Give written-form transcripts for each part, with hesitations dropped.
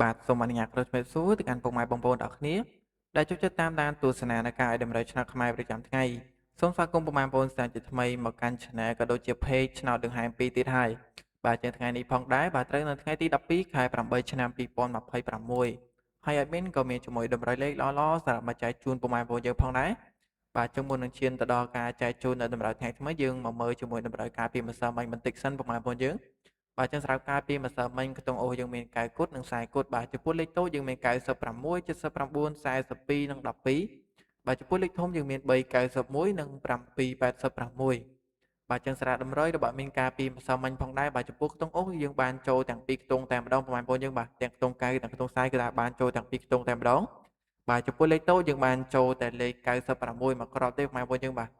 បាទសូមអនុញ្ញាតគ្រូជំរាបសួរទៅកាន់ពុកម៉ែបងប្អូនទាំងអស់គ្នាដែលចូលចិត្តតាមដានទស្សនានៃការឲ្យតម្រូវឆ្នោតខ្មែរប្រចាំថ្ងៃសូមស្វាគមន៍ពុកម៉ែបងប្អូនស្ដាប់ជាថ្មីមកកាន់ Channel ក៏ដូចជា Page ឆ្នោតដង្ហែ2ទៀតហើយបាទជាថ្ងៃនេះផងដែរបាទត្រូវនៅថ្ងៃទី12ខែ8ឆ្នាំ2026ហើយ admin ក៏មានជាមួយតម្រូវលេខល្អៗសម្រាប់មកចែកជូនពុកម៉ែបងប្អូនយើងផងដែរបាទជុំមុននឹងឈានទៅដល់ការចែកជូននៅតម្រូវថ្ងៃថ្មីយើងមកមើលជាមួយតម្រូវការពីម្សិលមិញបន្តិចសិនពុកម៉ែបងប្អូនយើង បាទចឹងសម្រាប់ការពីម្សិលមិញខ្ទង់អូសយើងមានកៅគុតនិងខ្សែគុតបាទចំពោះលេខតូចយើងមាន96 79 42និង12បាទចំពោះលេខធំយើងមាន3 91និង7 86បាទចឹងសារៈតម្រុយរបស់មានការពីម្សិលមិញផងដែរបាទចំពោះខ្ទង់អូសយើងបានចូលទាំងពីរខ្ទង់តែម្ដងប្រហែលបងយើងបាទទាំងខ្ទង់កៅទាំងខ្ទង់ខ្សែគឺថាបានចូលទាំងពីរខ្ទង់តែម្ដងបាទចំពោះលេខតូចយើងបានចូលតែលេខ96មកគ្រាប់ទេប្រហែលបងយើងបាទ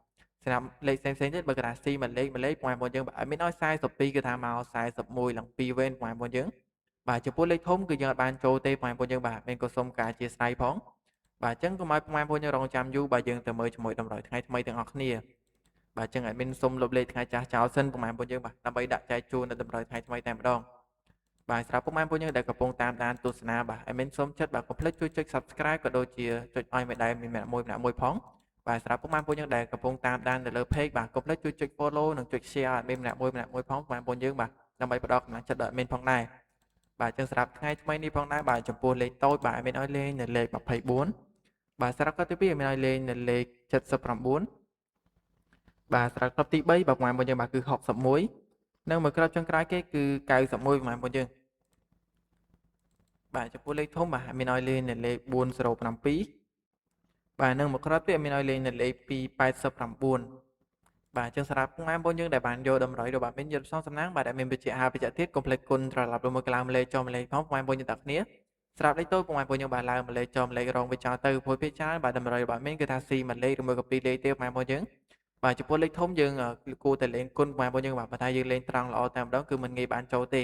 សម្រាប់លេខផ្សេងៗទៀតបើក្រាស៊ីមួយលេខបងប្អូនយើងអត់មានឲ្យ42គឺថាមក41ឡើង2វេនបងប្អូនយើងបាទចំពោះលេខធំគឺយើងអត់បានចូលទេបងប្អូនយើងបាទមានក៏សុំការអធិស្ឋានផងបាទអញ្ចឹងកុំឲ្យបងប្អូនយើងរងចាំយូរបាទយើងទៅមើលជាមួយតម្រូវថ្ងៃថ្មីទាំងអស់គ្នាបាទអញ្ចឹងអត់មានសុំលុបលេខថ្ងៃចាស់ចោលសិនបងប្អូនយើងបាទដើម្បីដាក់ចែកជូននៅតម្រូវថ្ងៃថ្មីតែម្ដងបាទសម្រាប់បងប្អូនយើងដែលកំពុងតាមដានទស្សនាបាទអត់មានសុំចិត្តបាទកុំភ្លេចជួយចុច Subscribe ក៏ដូចជាចុចឲ្យមេដៃម្នាក់មួយផង បាទសម្រាប់ពុកម៉ែបងប្អូនយើងដែលកំពុងតាមដាននៅលើ Page បាទកុំភ្លេចជួយចុច Follow និងចុច Share ឲ្យមានម្នាក់មួយផងបងប្អូនយើងបាទដើម្បីផ្ដល់កម្លាំងចិត្តដល់ admin ផងដែរបាទចឹងសម្រាប់ថ្ងៃថ្មីនេះផងដែរបាទចំពោះលេខតូចបាទ admin ឲ្យលេងនៅលេខ24បាទសម្រាប់គ្រាប់ទី2 admin ឲ្យលេងនៅលេខ79បាទសម្រាប់គ្រាប់ទី3បាទបងប្អូនយើងបាទគឺ61និងមួយគ្រាប់ចុងក្រោយគេគឺ91បងប្អូនយើងបាទចំពោះលេខធំបាទ admin ឲ្យលេងនៅលេខ407បាទនិងមួយគ្រាប់ទៀត admin ឲ្យលេងនៅលេខ289 បាទអញ្ចឹងសម្រាប់ពុកម៉ែបងប្អូនយើងដែលបានយកតម្រុយរបស់មីនយកផ្សងសំណាងបាទដែលមានបច្ចៈហាបច្ចៈទៀតកុំភ្លេចគុណត្រឡប់ទៅមើលកន្លងម្លេចចុះម្លេចផងពុកម៉ែបងប្អូនយើងទាំងគ្នាស្រាប់លេខតូចពុកម៉ែបងប្អូនយើងបាទឡើងម្លេចចុះម្លេចរងវាចោលទៅព្រោះភាគច្រើនបាទតម្រុយរបស់មីនគឺថាស៊ីមួយលេខឬមួយក៏ពីរលេខទេពុកម៉ែបងប្អូនយើងបាទចំពោះលេខធំយើងគួរតែលេងគុណពុកម៉ែបងប្អូនយើងបាទបើថាយើងលេងត្រង់ល្អតែម្ដងគឺមិនងាយបានចូលទេ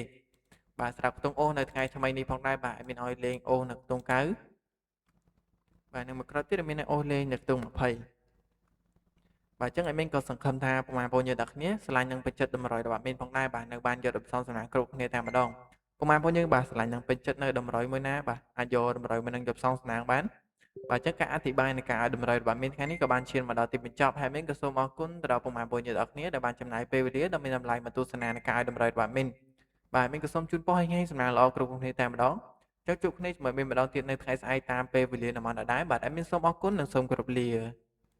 បាទស្រាប់ខ្ទង់អូសនៅថ្ងៃថ្មីនេះផងដែរបាទមានឲ្យលេងអូសនៅខ្ទង់9បាទនិងមួយគ្រាប់ទៀតមានឲ្យអូសលេងនៅខ្ទង់20បាទអញ្ចឹងឯមីនក៏សង្ឃឹមថាពុកម៉ែបងប្អូនយើងទាំងគ្នាឆ្លាញ់នឹងពេញចិត្តតម្រុយរបស់មីនផងដែរបាទនៅបានយកដល់ផ្សំសំណាងគ្រប់គ្នាតែម្ដងពុកម៉ែបងប្អូនយើងបាទឆ្លាញ់នឹងពេញចិត្តនៅតម្រុយមួយណាបាទអាចយកតម្រុយមួយនឹងយកផ្សំសំណាងបានបាទអញ្ចឹងការអធិប្បាយនៃការឲ្យតម្រុយរបស់មីនថ្ងៃនេះក៏បានឈានមកដល់ទីបញ្ចប់ហើយមីនក៏សូមអរគុណទៅដល់ពុកម៉ែបងប្អូនយើងទាំងគ្នាដែលបានចំណាយពេលវេលាដ៏មានតម្លៃមកទស្សនានៃការឲ្យតម្រុយរបស់មីនបាទមីនក៏សូមជូនពរឲ្យថ្ងៃសំណាងល្អគ្រប់គ្នាតែម្ដងចុះជួបគ្នាជាមួយមីនម្ដងទៀតនៅថ្ងៃស្អែកតាមពេលវេលាណាត់ដែរបាទអត់មានសូមអរគុណនិងសូមគោរពលា